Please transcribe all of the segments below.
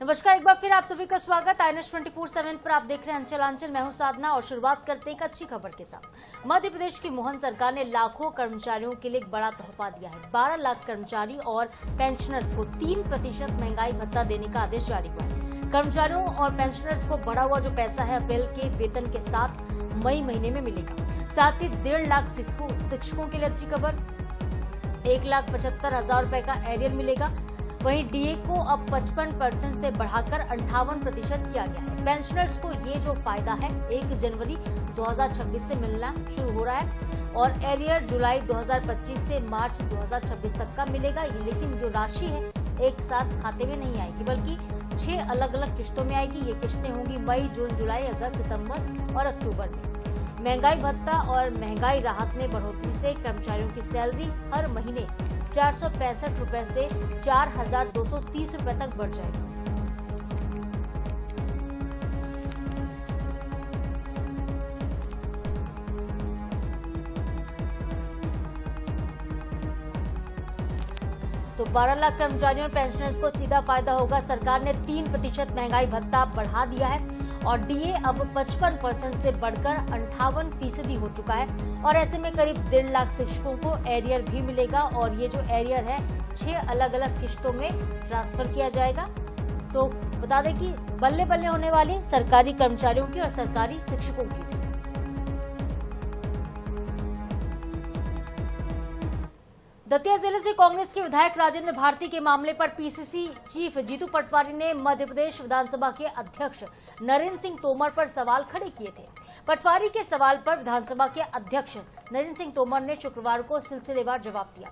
नमस्कार, एक बार फिर आप सभी का स्वागत। INS 24/7 पर आप देख रहे हैं अंचल। मैं हूं साधना और शुरुआत करते हैं एक अच्छी खबर के साथ। मध्य प्रदेश की मोहन सरकार ने लाखों कर्मचारियों के लिए एक बड़ा तोहफा दिया है। 12 लाख कर्मचारी और पेंशनर्स को 3% महंगाई भत्ता देने का आदेश जारी हुआ है। कर्मचारियों और पेंशनर्स को बढ़ा हुआ जो पैसा है अप्रैल के वेतन के साथ मई महीने में मिलेगा। साथ ही 1.5 लाख शिक्षकों के लिए अच्छी खबर, 1,75,000 रुपए का एरियर मिलेगा। वहीं डीए को अब 55% से बढ़ाकर 58% किया गया है। पेंशनर्स को ये जो फायदा है 1 जनवरी 2026 से मिलना शुरू हो रहा है और एरियर जुलाई 2025 से मार्च 2026 तक का मिलेगा। लेकिन जो राशि है एक साथ खाते में नहीं आएगी, बल्कि 6 अलग अलग किश्तों में आएगी। ये किश्तें होंगी मई, जून, जुलाई, अगस्त, सितंबर और अक्टूबर में। महंगाई भत्ता और महंगाई राहत में बढ़ोतरी से कर्मचारियों की सैलरी हर महीने 465 रुपए से 4,230 रुपए तक बढ़ जाएगी। तो 12 लाख कर्मचारियों और पेंशनर्स को सीधा फायदा होगा। सरकार ने 3% महंगाई भत्ता बढ़ा दिया है और डीए अब 55% से बढ़कर 58% हो चुका है। और ऐसे में करीब 1.5 लाख शिक्षकों को एरियर भी मिलेगा और ये जो एरियर है 6 अलग अलग किश्तों में ट्रांसफर किया जाएगा। तो बता दें कि बल्ले बल्ले होने वाली सरकारी कर्मचारियों की और सरकारी शिक्षकों की। दतिया जिले से कांग्रेस के विधायक राजेंद्र भारती के मामले पर पीसीसी चीफ जीतू पटवारी ने मध्य प्रदेश विधानसभा के अध्यक्ष नरेंद्र सिंह तोमर पर सवाल खड़े किए थे। पटवारी के सवाल पर विधानसभा के अध्यक्ष नरेंद्र सिंह तोमर ने शुक्रवार को सिलसिलेवार जवाब दिया।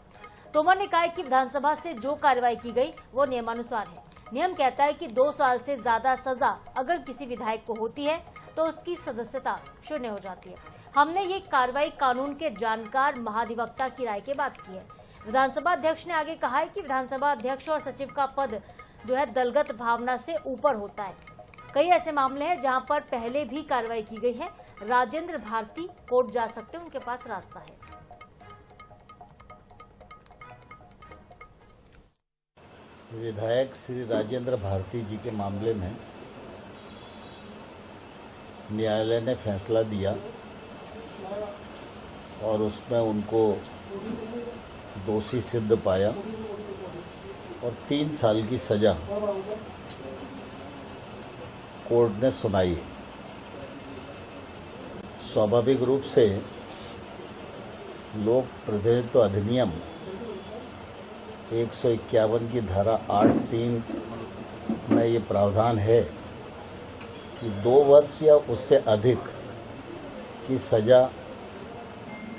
तोमर ने कहा कि विधानसभा से जो कार्रवाई की गई वो नियमानुसार है। नियम कहता है कि 2 साल से ज्यादा सजा अगर किसी विधायक को होती है तो उसकी सदस्यता शून्य हो जाती है। हमने ये कार्रवाई कानून के जानकार महाधिवक्ता की राय के बाद की है। विधानसभा अध्यक्ष ने आगे कहा है कि विधानसभा अध्यक्ष और सचिव का पद जो है दलगत भावना से ऊपर होता है। कई ऐसे मामले हैं जहां पर पहले भी कार्रवाई की गई है। राजेंद्र भारती कोर्ट जा सकते हैं, उनके पास रास्ता है। विधायक श्री राजेंद्र भारती जी के मामले में न्यायालय ने फैसला दिया और उसमें उनको दोषी सिद्ध पाया और 3 साल की सजा कोर्ट ने सुनाई। स्वाभाविक रूप से लोक प्रतिनिधित्व अधिनियम 151 की धारा 8(3) में ये प्रावधान है कि 2 वर्ष या उससे अधिक की सजा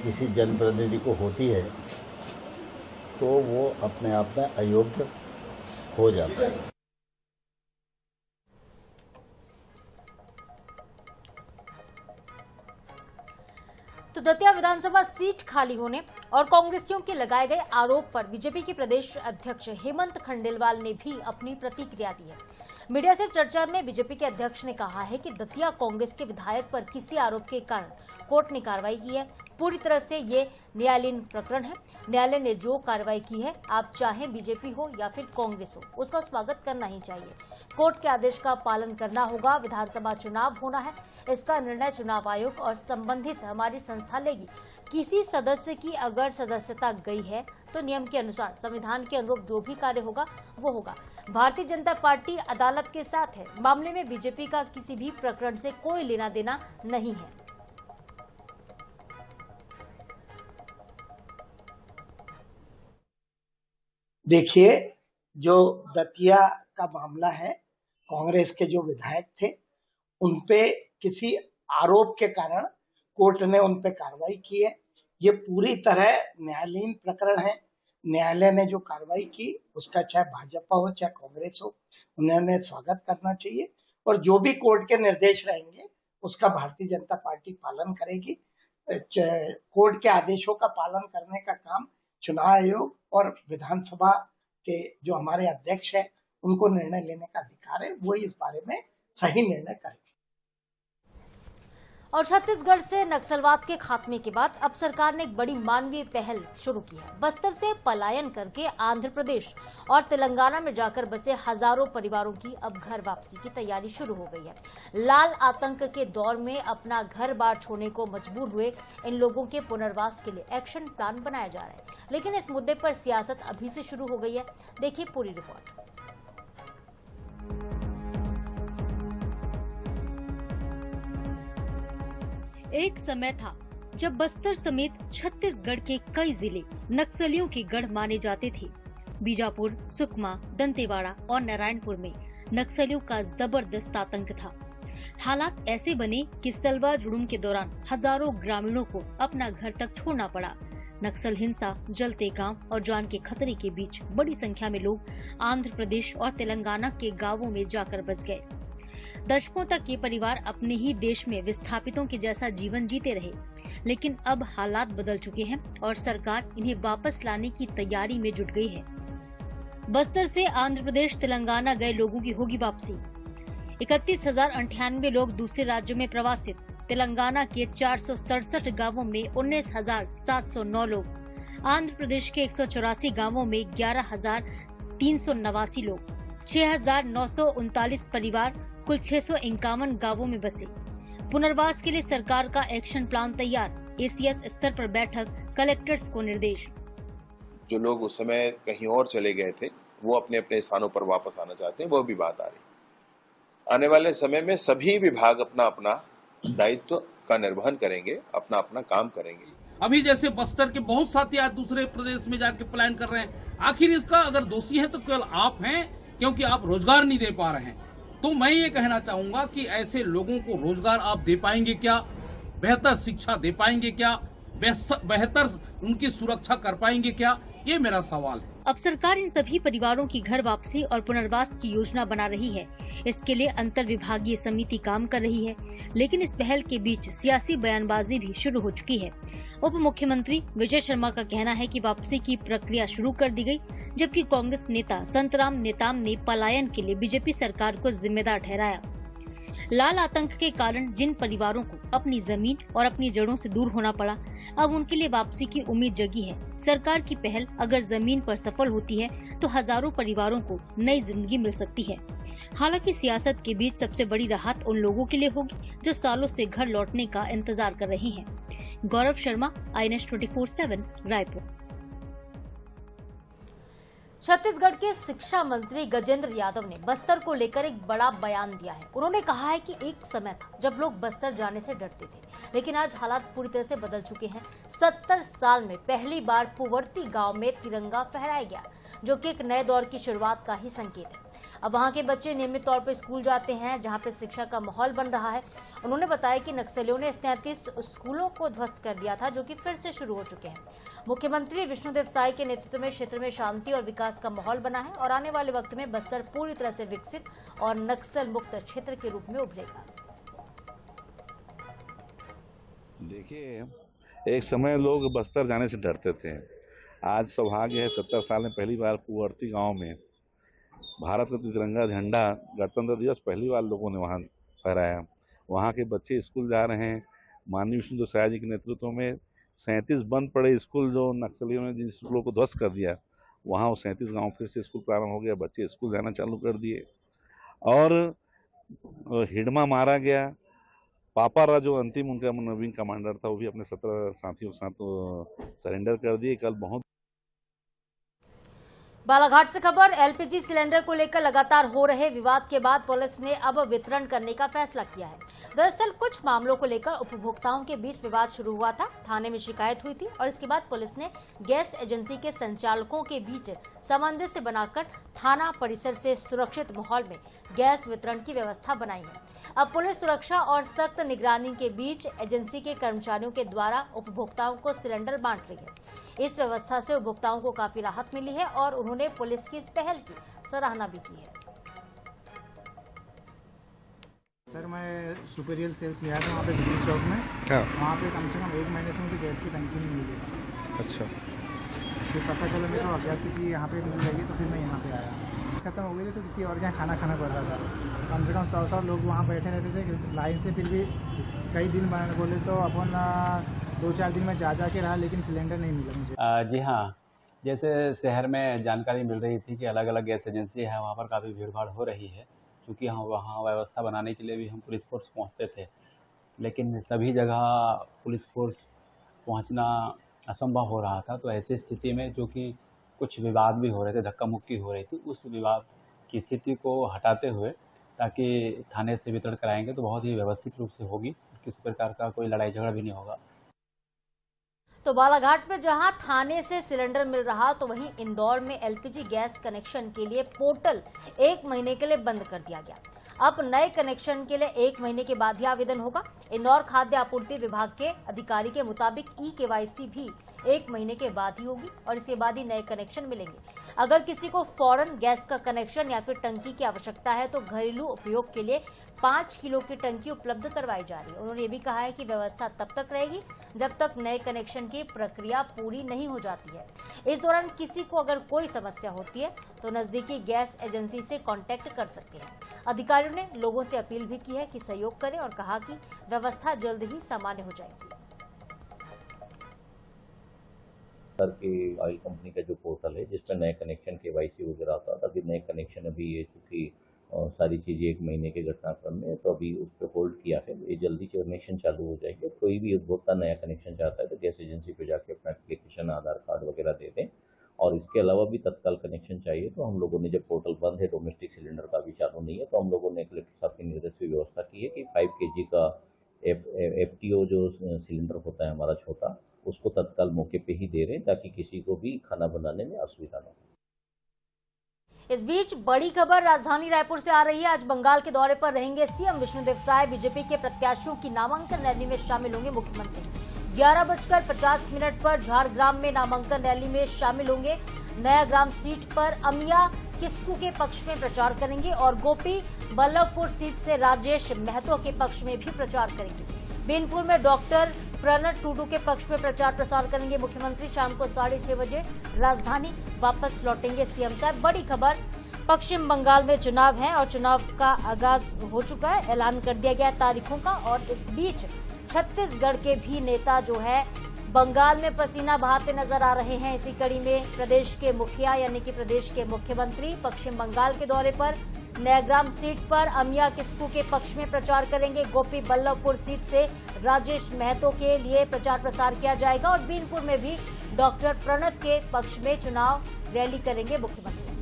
किसी जनप्रतिनिधि को होती है तो वो अपने आप में अयोग्य हो जाता है। तो दतिया विधानसभा सीट खाली होने और कांग्रेसियों के लगाए गए आरोप पर बीजेपी के प्रदेश अध्यक्ष हेमंत खंडेलवाल ने भी अपनी प्रतिक्रिया दी है। मीडिया से चर्चा में बीजेपी के अध्यक्ष ने कहा है कि दतिया कांग्रेस के विधायक पर किसी आरोप के कारण कोर्ट ने कार्रवाई की है। पूरी तरह से ये न्यायालयीन प्रकरण है। न्यायालय ने जो कार्रवाई की है, आप चाहे बीजेपी हो या फिर कांग्रेस हो, उसका स्वागत करना ही चाहिए। कोर्ट के आदेश का पालन करना होगा। विधानसभा चुनाव होना है, इसका निर्णय चुनाव आयोग और संबंधित हमारी संस्था लेगी। किसी सदस्य की अगर सदस्यता गई है तो नियम के अनुसार संविधान के अनुरूप जो भी कार्य होगा वो होगा। भारतीय जनता पार्टी अदालत के साथ है। मामले में बीजेपी का किसी भी प्रकरण से कोई लेना देना नहीं है। देखिए, जो दतिया का मामला है, कांग्रेस के जो विधायक थे उन पे किसी आरोप के कारण कोर्ट ने उन पे कार्रवाई की है। ये पूरी तरह न्यायालयीन प्रकरण है। न्यायालय ने जो कार्रवाई की उसका चाहे भाजपा हो चाहे कांग्रेस हो, उन्होंने स्वागत करना चाहिए और जो भी कोर्ट के निर्देश रहेंगे उसका भारतीय जनता पार्टी पालन करेगी। कोर्ट के आदेशों का पालन करने का काम चुनाव आयोग और विधानसभा के जो हमारे अध्यक्ष हैं उनको निर्णय लेने का अधिकार है। वो इस बारे में सही निर्णय करेंगे। और छत्तीसगढ़ से नक्सलवाद के खात्मे के बाद अब सरकार ने एक बड़ी मानवीय पहल शुरू की है। बस्तर से पलायन करके आंध्र प्रदेश और तेलंगाना में जाकर बसे हजारों परिवारों की अब घर वापसी की तैयारी शुरू हो गई है। लाल आतंक के दौर में अपना घर बार छोड़ने को मजबूर हुए इन लोगों के पुनर्वास के लिए एक्शन प्लान बनाया जा रहा है, लेकिन इस मुद्दे पर सियासत अभी से शुरू हो गई है। देखिए पूरी रिपोर्ट। एक समय था जब बस्तर समेत छत्तीसगढ़ के कई जिले नक्सलियों के गढ़ माने जाते थे। बीजापुर, सुकमा, दंतेवाड़ा और नारायणपुर में नक्सलियों का जबरदस्त आतंक था। हालात ऐसे बने कि सलवा जुड़ूम के दौरान हजारों ग्रामीणों को अपना घर तक छोड़ना पड़ा। नक्सल हिंसा, जलते गांव और जान के खतरे के बीच बड़ी संख्या में लोग आंध्र प्रदेश और तेलंगाना के गांवों में जाकर बस गए। दशकों तक ये परिवार अपने ही देश में विस्थापितों के जैसा जीवन जीते रहे, लेकिन अब हालात बदल चुके हैं और सरकार इन्हें वापस लाने की तैयारी में जुट गई है। बस्तर से आंध्र प्रदेश, तेलंगाना गए लोगों की होगी वापसी। 31,098 लोग दूसरे राज्यों में प्रवासित। तेलंगाना के 467 गांवों में 19,709 लोग, आंध्र प्रदेश के 184 गांवों में 11,389 लोग, 6,939 परिवार कुल 651 गांवों में बसे। पुनर्वास के लिए सरकार का एक्शन प्लान तैयार। एसीएस स्तर पर बैठक, कलेक्टर्स को निर्देश। जो लोग उस समय कहीं और चले गए थे वो अपने अपने स्थानों पर वापस आना चाहते हैं, वो भी बात आ रही। आने वाले समय में सभी विभाग अपना अपना दायित्व का निर्वहन करेंगे, अपना अपना काम करेंगे। अभी जैसे बस्तर के बहुत साथी आज दूसरे प्रदेश में जाके पलायन कर रहे हैं। आखिर इसका अगर दोषी है तो केवल आप हैं, क्योंकि आप रोजगार नहीं दे पा रहे हैं। तो मैं ये कहना चाहूंगा कि ऐसे लोगों को रोजगार आप दे पाएंगे क्या? बेहतर शिक्षा दे पाएंगे क्या? बेहतर उनकी सुरक्षा कर पाएंगे क्या? ये मेरा सवाल है। अब सरकार इन सभी परिवारों की घर वापसी और पुनर्वास की योजना बना रही है। इसके लिए अंतर विभागीय समिति काम कर रही है, लेकिन इस पहल के बीच सियासी बयानबाजी भी शुरू हो चुकी है। उप मुख्यमंत्री विजय शर्मा का कहना है कि वापसी की प्रक्रिया शुरू कर दी गई, जबकि कांग्रेस नेता संतराम नेताम ने पलायन के लिए बीजेपी सरकार को जिम्मेदार ठहराया। लाल आतंक के कारण जिन परिवारों को अपनी जमीन और अपनी जड़ों से दूर होना पड़ा, अब उनके लिए वापसी की उम्मीद जगी है। सरकार की पहल अगर जमीन पर सफल होती है तो हजारों परिवारों को नई जिंदगी मिल सकती है। हालांकि सियासत के बीच सबसे बड़ी राहत उन लोगों के लिए होगी जो सालों से घर लौटने का इंतजार कर रहे हैं। गौरव शर्मा, INS 24/7, रायपुर। छत्तीसगढ़ के शिक्षा मंत्री गजेंद्र यादव ने बस्तर को लेकर एक बड़ा बयान दिया है। उन्होंने कहा है कि एक समय था जब लोग बस्तर जाने से डरते थे, लेकिन आज हालात पूरी तरह से बदल चुके हैं। 70 साल में पहली बार पुवर्ती गांव में तिरंगा फहराया गया, जो कि एक नए दौर की शुरुआत का ही संकेत है। अब वहां के बच्चे नियमित तौर पर स्कूल जाते हैं, जहां पे शिक्षा का माहौल बन रहा है। उन्होंने बताया कि नक्सलियों ने 37 स्कूलों को ध्वस्त कर दिया था, जो कि फिर से शुरू हो चुके हैं। मुख्यमंत्री विष्णुदेव साय के नेतृत्व में क्षेत्र में शांति और विकास का माहौल बना है और आने वाले वक्त में बस्तर पूरी तरह से विकसित और नक्सल मुक्त क्षेत्र के रूप में उभरेगा। देखिए, एक समय लोग बस्तर जाने से डरते थे। आज सौभाग्य है, 70 साल में पहली बार पुवर्ती गांव में भारत का तिरंगा झंडा गणतंत्र दिवस पहली बार लोगों ने वहां फहराया। वहां के बच्चे स्कूल जा रहे हैं। माननीय विष्णुदेव साय जी के नेतृत्व में 37 बंद पड़े स्कूल जो नक्सलियों ने जिन स्कूलों को ध्वस्त कर दिया, वहाँ वो 37 गांव फिर से स्कूल प्रारंभ हो गया। बच्चे स्कूल जाना चालू कर दिए और हिडमा मारा गया। पापारा जो अंतिम उनका विंग कमांडर था, वो भी अपने 17 साथियों के साथ सरेंडर कर दिए। कल बहुत बालाघाट से खबर। LPG सिलेंडर को लेकर लगातार हो रहे विवाद के बाद पुलिस ने अब वितरण करने का फैसला किया है। दरअसल कुछ मामलों को लेकर उपभोक्ताओं के बीच विवाद शुरू हुआ था। थाने में शिकायत हुई थी और इसके बाद पुलिस ने गैस एजेंसी के संचालकों के बीच सामंजस्य बनाकर थाना परिसर से सुरक्षित माहौल में गैस वितरण की व्यवस्था बनाई है। अब पुलिस सुरक्षा और सख्त निगरानी के बीच एजेंसी के कर्मचारियों के द्वारा उपभोक्ताओं को सिलेंडर बांट रही है। इस व्यवस्था से उपभोक्ताओं को काफी राहत मिली है और उन्होंने पुलिस की इस पहल की सराहना भी की है। सर, मैं सुपीरियर सेल्स गया था वहाँ पे दिल्ली चौक में। वहाँ पे कम से कम 1 महीने से मुझे गैस की टंकी नहीं मिली। अच्छा। फिर पता चला मेरे को अभ्यास की यहाँ पे मिल जाएगी, तो फिर मैं यहाँ पे आया। खत्म हो गई थी तो किसी और के यहाँ खाना खाना पड़ रहा था। कम से कम 100 लोग वहाँ बैठे रहते थे लाइन से, फिर भी कई दिन बोले तो अपन 2-4 दिन में जा के रहा, लेकिन सिलेंडर नहीं मिला मुझे। जी हाँ, जैसे शहर में जानकारी मिल रही थी कि अलग अलग गैस एजेंसी है, वहाँ पर काफ़ी भीड़ भाड़ हो रही है, क्योंकि हम वहाँ व्यवस्था बनाने के लिए भी हम पुलिस फोर्स पहुँचते थे, लेकिन सभी जगह पुलिस फोर्स पहुँचना असंभव हो रहा था। तो ऐसी स्थिति में जो कि कुछ विवाद भी हो रहे थे, धक्का मुक्की हो रही थी, उस विवाद की स्थिति को हटाते हुए ताकि थाने से वितरण कराएंगे तो बहुत ही व्यवस्थित रूप से होगी, किसी प्रकार का कोई लड़ाई झगड़ा भी नहीं होगा। तो बालाघाट में जहां थाने से सिलेंडर मिल रहा, तो वहीं इंदौर में एलपीजी गैस कनेक्शन के लिए पोर्टल 1 महीने के लिए बंद कर दिया गया। अब नए कनेक्शन के लिए 1 महीने के बाद ही आवेदन होगा। इंदौर खाद्य आपूर्ति विभाग के अधिकारी के मुताबिक ई-केवाईसी भी 1 महीने के बाद ही होगी और इसके बाद ही नए कनेक्शन मिलेंगे। अगर किसी को फौरन गैस का कनेक्शन या फिर टंकी की आवश्यकता है तो घरेलू उपयोग के लिए 5 किलो की टंकी उपलब्ध करवाई जा रही है। उन्होंने ये भी कहा है कि व्यवस्था तब तक रहेगी जब तक नए कनेक्शन की प्रक्रिया पूरी नहीं हो जाती है। इस दौरान किसी को अगर कोई समस्या होती है तो नजदीकी गैस एजेंसी से कांटेक्ट कर सकते हैं। अधिकारियों ने लोगों से अपील भी की है कि सहयोग करें और कहा कि व्यवस्था जल्द ही सामान्य हो जाएगी। सर के ऑयल कंपनी का जो पोर्टल है जिस पर नए कनेक्शन केवाईसी वगैरह आता है, अभी नए कनेक्शन अभी ये चूँकि सारी चीज़ें 1 महीने के घटनाक्रम में, तो अभी उस पर होल्ड किया है। ये जल्दी कनेक्शन चालू हो जाएंगे। कोई भी उपभोक्ता नया कनेक्शन चाहता है तो गैस एजेंसी पे जाके अपना एप्लीकेशन, आधार कार्ड वगैरह दे दें। और इसके अलावा भी तत्काल कनेक्शन चाहिए तो हम लोगों ने, जब पोर्टल बंद है, डोमेस्टिक सिलेंडर का भी चालू नहीं है, तो हम लोगों ने कलेक्टर साहब के निर्देश से व्यवस्था की है कि 5 kg का FTO जो सिलेंडर होता है हमारा छोटा, उसको तत्काल मौके पे ही दे रहे हैं ताकि किसी को भी खाना बनाने में असुविधा न हो। इस बीच बड़ी खबर राजधानी रायपुर से आ रही है। आज बंगाल के दौरे पर रहेंगे सीएम विष्णुदेव साय। बीजेपी के प्रत्याशियों की नामांकन रैली में शामिल होंगे मुख्यमंत्री। 11:50 पर झारग्राम में नामांकन रैली में शामिल होंगे। नया ग्राम सीट पर अमिया किस्कू के पक्ष में प्रचार करेंगे और गोपी बल्लभपुर सीट से राजेश महतो के पक्ष में भी प्रचार करेंगे। बीनपुर में डॉक्टर प्रणत टुडू के पक्ष में प्रचार प्रसार करेंगे मुख्यमंत्री। शाम को 6:30 बजे राजधानी वापस लौटेंगे सीएम साहब। बड़ी खबर, पश्चिम बंगाल में चुनाव है और चुनाव का आगाज हो चुका है, ऐलान कर दिया गया तारीखों का। और इस बीच छत्तीसगढ़ के भी नेता जो है बंगाल में पसीना बहाते नजर आ रहे हैं। इसी कड़ी में प्रदेश के मुखिया यानी कि प्रदेश के मुख्यमंत्री पश्चिम बंगाल के दौरे पर नयाग्राम सीट पर अमिया किस्कू के पक्ष में प्रचार करेंगे। गोपी बल्लभपुर सीट से राजेश महतो के लिए प्रचार प्रसार किया जाएगा और बीनपुर में भी डॉक्टर प्रणत के पक्ष में चुनाव रैली करेंगे मुख्यमंत्री।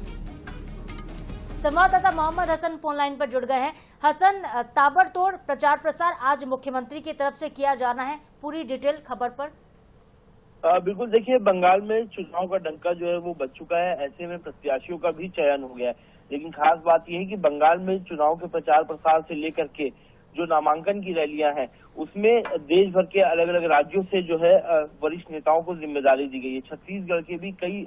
संवाददाता मोहम्मद हसन फोन लाइन पर जुड़ गए हैं। हसन, ताबड़तोड़ प्रचार प्रसार आज मुख्यमंत्री की तरफ से किया जाना है, पूरी डिटेल खबर पर। बिल्कुल, देखिए बंगाल में चुनाव का डंका जो है वो बज चुका है। ऐसे में प्रत्याशियों का भी चयन हो गया है, लेकिन खास बात यह है कि बंगाल में चुनाव के प्रचार प्रसार से लेकर के जो नामांकन की रैलियां हैं उसमें देश भर के अलग अलग राज्यों से जो है वरिष्ठ नेताओं को जिम्मेदारी दी गई है। छत्तीसगढ़ के भी कई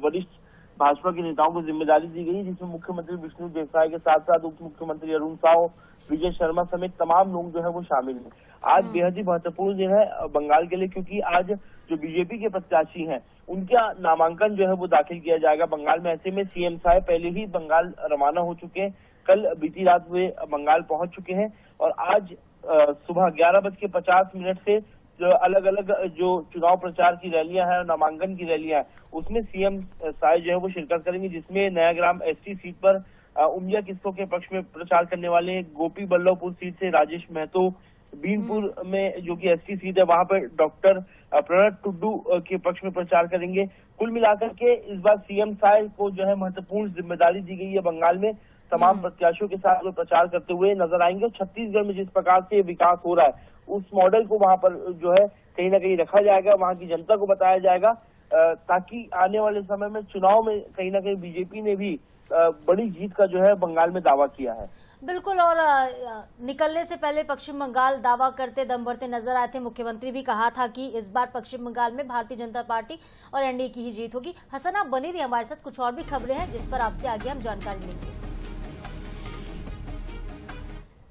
वरिष्ठ भाजपा के नेताओं को जिम्मेदारी दी गई है, जिसमें मुख्यमंत्री विष्णुदेव साय के साथ साथ उप मुख्यमंत्री अरुण साव, विजय शर्मा समेत तमाम लोग जो है वो शामिल हैं। आज बेहद ही महत्वपूर्ण दिन है बंगाल के लिए, क्योंकि आज जो बीजेपी के प्रत्याशी हैं उनका नामांकन जो है वो दाखिल किया जाएगा बंगाल में। ऐसे में सीएम साहब पहले ही बंगाल रवाना हो चुके हैं, कल बीती रात वे बंगाल पहुंच चुके हैं और आज सुबह 11:50 से जो अलग अलग जो चुनाव प्रचार की रैलियां हैं, नामांकन की रैलियां हैं, उसमें सीएम साय जो है वो शिरकत करेंगे, जिसमें नयाग्राम एसटी सीट पर उमिया किस्को के पक्ष में प्रचार करने वाले हैं। गोपी बल्लभपुर सीट से राजेश महतो, बीनपुर में जो कि एसटी सीट है वहां पर डॉक्टर प्रणत टुडू के पक्ष में प्रचार करेंगे। कुल मिलाकर के इस बार सीएम साय को जो है महत्वपूर्ण जिम्मेदारी दी गई है बंगाल में। तमाम प्रत्याशियों के साथ वो प्रचार करते हुए नजर आएंगे। छत्तीसगढ़ में जिस प्रकार से विकास हो रहा है उस मॉडल को वहां पर जो है कहीं ना कहीं रखा जाएगा, वहां की जनता को बताया जाएगा, ताकि आने वाले समय में चुनाव में कहीं ना कहीं बीजेपी ने भी बड़ी जीत का जो है बंगाल में दावा किया है। बिल्कुल, और निकलने से पहले पश्चिम बंगाल दावा करते दम भरते नजर आए थे। मुख्यमंत्री भी कहा था कि इस बार पश्चिम बंगाल में भारतीय जनता पार्टी और एनडीए की ही जीत होगी। हसन, आप बनी रही हमारे साथ, कुछ और भी खबरें हैं जिस पर आपसे आगे हम जानकारी लेंगे।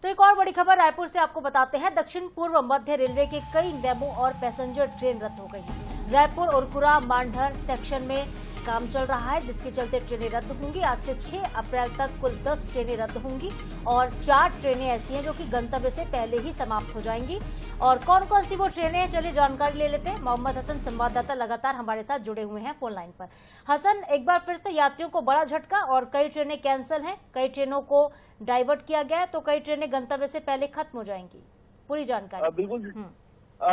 तो एक और बड़ी खबर रायपुर से आपको बताते हैं। दक्षिण पूर्व मध्य रेलवे के कई मेमू और पैसेंजर ट्रेन रद्द हो गई हैं। रायपुर उरकुरा मांढर सेक्शन में काम चल रहा है, जिसके चलते ट्रेनें रद्द होंगी। आज से 6 अप्रैल तक कुल 10 ट्रेनें रद्द होंगी और 4 ट्रेनें ऐसी हैं जो कि गंतव्य से पहले ही समाप्त हो जाएंगी। और कौन कौन सी वो ट्रेनें हैं, चलिए जानकारी ले लेते हैं। मोहम्मद हसन संवाददाता लगातार हमारे साथ जुड़े हुए हैं फोन लाइन पर। हसन, एक बार फिर से यात्रियों को बड़ा झटका और कई ट्रेनें कैंसिल हैं, कई ट्रेनों को डाइवर्ट किया गया है, तो कई ट्रेनें गंतव्य से पहले खत्म हो जाएंगी, पूरी जानकारी।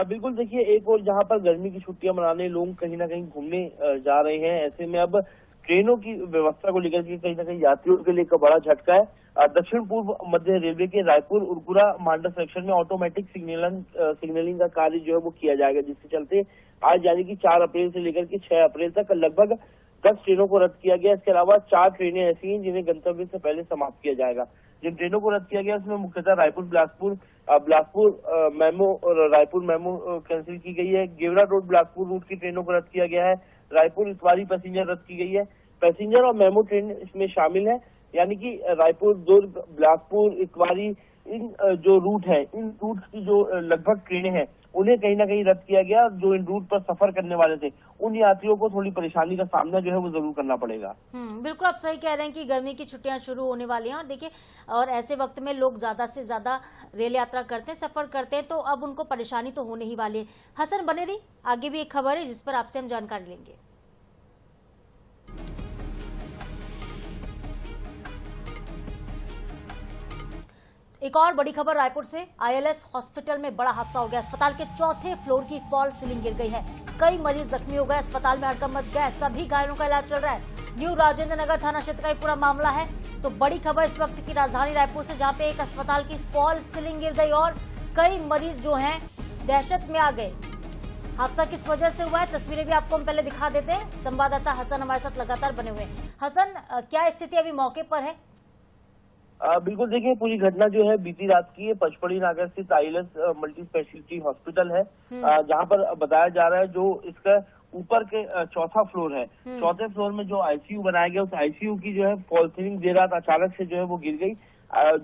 बिल्कुल देखिए, एक और जहां पर गर्मी की छुट्टियां मनाने लोग कहीं ना कहीं घूमने जा रहे हैं, ऐसे में अब ट्रेनों की व्यवस्था को लेकर के कहीं ना कहीं यात्रियों के लिए एक बड़ा झटका है। दक्षिण पूर्व मध्य रेलवे के रायपुर उरकुरा मांडा सेक्शन में ऑटोमेटिक सिग्नलिंग का कार्य जो है वो किया जाएगा, जिसके चलते आज यानी कि 4 अप्रैल से लेकर के 6 अप्रैल तक लगभग 10 ट्रेनों को रद्द किया गया। इसके अलावा 4 ट्रेनें ऐसी हैं जिन्हें गंतव्य से पहले समाप्त किया जाएगा। जिन ट्रेनों को रद्द किया गया उसमें मुख्यतः रायपुर बिलासपुर मेमो और रायपुर मेमो कैंसिल की गई है। गेवरा रोड बिलासपुर रूट की ट्रेनों को रद्द किया गया है। रायपुर इतवारी पैसेंजर रद्द की गई है। पैसेंजर और मेमो ट्रेन इसमें शामिल है, यानी कि रायपुर, दुर्ग, बिलासपुर, इतवारी, इन जो रूट है, इन रूट की जो लगभग ट्रेनें हैं उन्हें कहीं ना कहीं रद्द किया गया। जो इन रूट पर सफर करने वाले थे उन यात्रियों को थोड़ी परेशानी का सामना जो है वो जरूर करना पड़ेगा। बिल्कुल आप सही कह रहे हैं कि गर्मी की छुट्टियां शुरू होने वाली हैं और देखिए, और ऐसे वक्त में लोग ज्यादा से ज्यादा रेल यात्रा करते हैं, सफर करते हैं, तो अब उनको परेशानी तो होने ही वाली है। हसन बने रही, आगे भी एक खबर है जिस पर आपसे हम जानकारी लेंगे। एक और बड़ी खबर रायपुर से। ILS हॉस्पिटल में बड़ा हादसा हो गया। अस्पताल के 4थे फ्लोर की फॉल सीलिंग गिर गई है, कई मरीज जख्मी हो गए, अस्पताल में हड़कंप मच गया है, सभी घायलों का इलाज चल रहा है। न्यू राजेंद्र नगर थाना क्षेत्र का ये पूरा मामला है। तो बड़ी खबर इस वक्त की राजधानी रायपुर से, जहां पे एक अस्पताल की फॉल सीलिंग गिर गई और कई मरीज जो हैं दहशत में आ गए। हादसा किस वजह से हुआ है, तस्वीरें भी आपको हम पहले दिखा देते हैं। संवाददाता हसन हमारे साथ लगातार बने हुए हैं। हसन, क्या स्थिति अभी मौके पर है? बिल्कुल देखिए, पूरी घटना जो है बीती रात की है। पचपड़ी नागर स्थित ILS मल्टी स्पेशलिटी हॉस्पिटल है, जहां पर बताया जा रहा है जो इसका ऊपर के 4था फ्लोर है। 4थे फ्लोर में जो ICU बनाया गया, उस ICU की जो है फॉल सीलिंग देर रात अचानक से जो है वो गिर गई।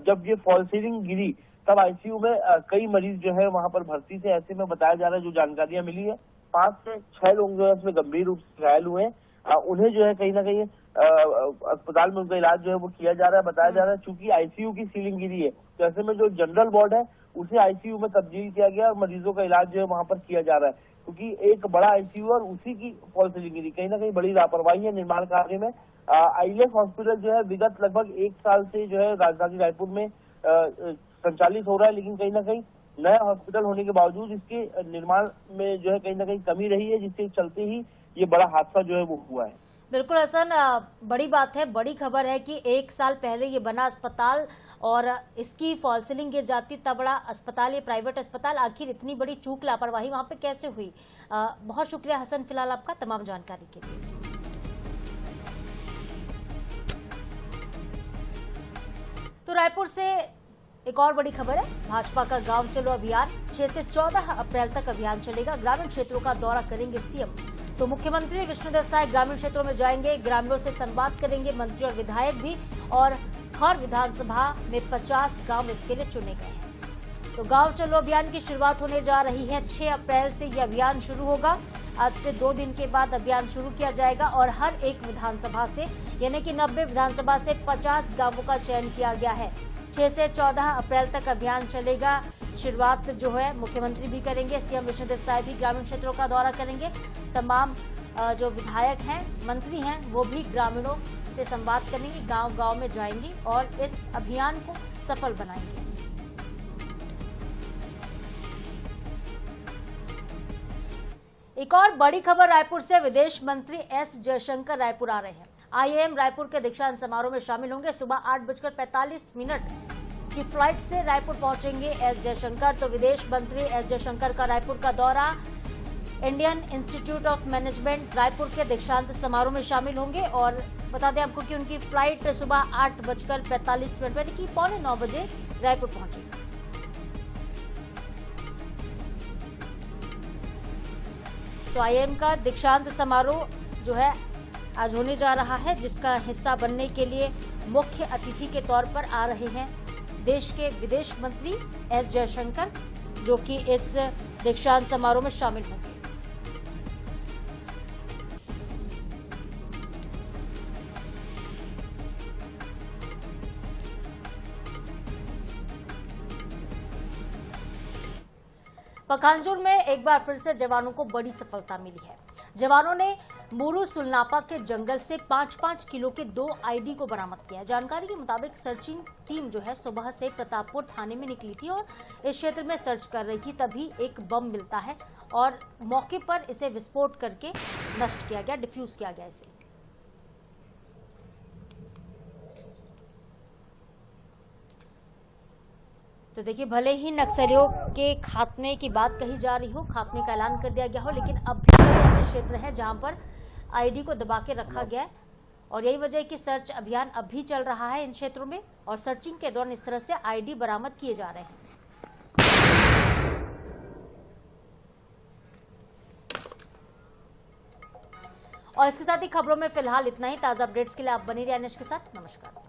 जब ये फॉल सीलिंग गिरी तब ICU में कई मरीज जो है वहां पर भर्ती थे। ऐसे में बताया जा रहा है, जो जानकारियां मिली है, 5 से 6 लोग जो है उसमें गंभीर रूप से घायल हुए हैं। उन्हें जो है कहीं ना कहीं अस्पताल में उनका इलाज जो है वो किया जा रहा है। बताया जा रहा है चूंकि ICU की सीलिंग गिरी है, तो ऐसे में जो जनरल वार्ड है उसे ICU में तब्दील किया गया और मरीजों का इलाज जो है वहां पर किया जा रहा है, क्योंकि एक बड़ा ICU और उसी की फॉल सीलिंग गिरी। कहीं ना कहीं बड़ी लापरवाही है निर्माण कार्य में। ILS हॉस्पिटल जो है विगत लगभग 1 साल से जो है राजधानी रायपुर में संचालित हो रहा है, लेकिन कहीं ना कहीं नया हॉस्पिटल होने के बावजूद इसके निर्माण में जो है कहीं ना कहीं कमी रही है, जिसके चलते ही ये बड़ा हादसा जो है वो हुआ है। बिल्कुल हसन, बड़ी बात है, बड़ी खबर है कि 1 साल पहले ये बना अस्पताल और इसकी फॉल सीलिंग गिर जाती तब बड़ा अस्पताल, ये प्राइवेट अस्पताल, आखिर इतनी बड़ी चूक, लापरवाही वहां पे कैसे हुई? बहुत शुक्रिया हसन फिलहाल आपका तमाम जानकारी के लिए। तो रायपुर से एक और बड़ी खबर है। भाजपा का गांव चलो अभियान 6 से 14 अप्रैल तक अभियान चलेगा। ग्रामीण क्षेत्रों का दौरा करेंगे सीएम। तो मुख्यमंत्री विष्णुदेव साय ग्रामीण क्षेत्रों में जाएंगे, ग्रामीणों से संवाद करेंगे, मंत्री और विधायक भी, और हर विधानसभा में 50 गांव इसके लिए चुने गए हैं। तो गांव चलो अभियान की शुरुआत होने जा रही है। 6 अप्रैल से यह अभियान शुरू होगा। आज से 2 दिन के बाद अभियान शुरू किया जाएगा और हर एक विधानसभा से, यानी कि 90 विधानसभा से 50 गांवों का चयन किया गया है। 6 से 14 अप्रैल तक अभियान चलेगा। शुरुआत जो है मुख्यमंत्री भी करेंगे, सीएम विष्णुदेव साय भी ग्रामीण क्षेत्रों का दौरा करेंगे। तमाम जो विधायक हैं, मंत्री हैं, वो भी ग्रामीणों से संवाद करेंगे, गांव-गांव में जाएंगी और इस अभियान को सफल बनाएंगे। एक और बड़ी खबर रायपुर से। विदेश मंत्री एस जयशंकर रायपुर आ रहे हैं। IIM रायपुर के दीक्षांत समारोह में शामिल होंगे। सुबह 8:45 की फ्लाइट से रायपुर पहुंचेंगे एस जयशंकर। तो विदेश मंत्री एस जयशंकर का रायपुर का दौरा, Indian institute of management Raipur के दीक्षांत समारोह में शामिल होंगे। और बता दें आपको कि उनकी फ्लाइट सुबह 8:45 यानी कि 8:45 बजे रायपुर पहुंचेगी। तो IIM का दीक्षांत समारोह जो है आज होने जा रहा है, जिसका हिस्सा बनने के लिए मुख्य अतिथि के तौर पर आ रहे हैं देश के विदेश मंत्री एस जयशंकर, जो कि इस दीक्षांत समारोह में शामिल होंगे। पखांजूर में एक बार फिर से जवानों को बड़ी सफलता मिली है। जवानों ने मूरू सुलनापा के जंगल से 5-5 किलो के 2 आईडी को बरामद किया। जानकारी के मुताबिक सर्चिंग टीम जो है सुबह से प्रतापपुर थाने में निकली थी और इस क्षेत्र में सर्च कर रही थी, तभी एक बम मिलता है और मौके पर इसे विस्फोट करके नष्ट किया गया, डिफ्यूज किया गया इसे। तो देखिए, भले ही नक्सलियों के खात्मे की बात कही जा रही हो, खात्मे का ऐलान कर दिया गया हो, लेकिन अब भी कई ऐसे क्षेत्र हैं जहां पर आईडी को दबा के रखा गया है और यही वजह है कि सर्च अभियान अब भी चल रहा है इन क्षेत्रों में और सर्चिंग के दौरान इस तरह से आईडी बरामद किए जा रहे हैं। और इसके साथ ही खबरों में फिलहाल इतना ही। ताजा अपडेट्स के लिए आप बने रहिए NH के साथ। नमस्कार।